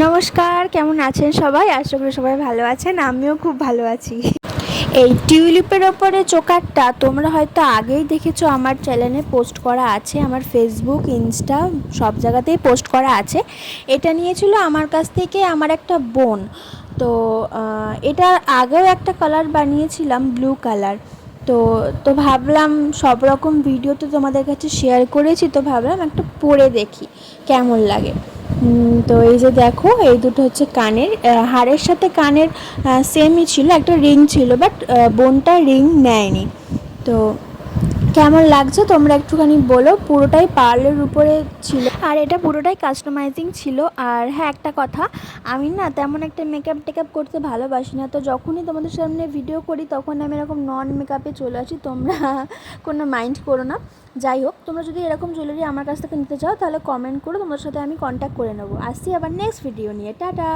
নমস্কার, কেমন আছেন সবাই? আশা করি সবাই ভালো আছেন। আমিও খুব ভালো আছি। এই টিউলিপের ওপরে চোকারটা তোমরা হয়তো আগেই দেখেছো, আমার চ্যানেলে পোস্ট করা আছে, আমার ফেসবুক, ইনস্টা সব জায়গাতেই পোস্ট করা আছে। এটা নিয়েছিল আমার কাছ থেকে আমার একটা বোন। তো এটার আগেও একটা কালার বানিয়েছিলাম, ব্লু কালার। তো তো ভাবলাম সব রকম ভিডিও তো তোমাদের কাছে শেয়ার করেছি, তো ভাবলাম একটা পরে দেখি কেমন লাগে। তো এই যে দেখো, এই দুটো হচ্ছে কানের হারের সাথে কানের সেমই ছিল, একটা রিং ছিল, বাট বোনটা রিং নেয়নি। তো কেমন লাগছে তোমরা একটুখানি বলো। পুরোটাই পার্লের উপরে ছিল, আর এটা পুরোটাই কাস্টমাইজিং ছিল। আর হ্যাঁ, একটা কথা, আমি না তেমন একটা মেকআপ টেকআপ করতে ভালোবাসি না। তো যখনই তোমাদের সামনে ভিডিও করি তখন আমি এরকম নন মেকআপে চলে আসি, তোমরা কোনো মাইন্ড করো না। যাই হোক, তোমরা যদি এরকম জুয়েলারি আমার কাছ থেকে নিতে চাও তাহলে কমেন্ট করো, তোমার সাথে আমি কন্ট্যাক্ট করে নেবো। আসছি আবার নেক্সট ভিডিও নিয়ে। টাটা।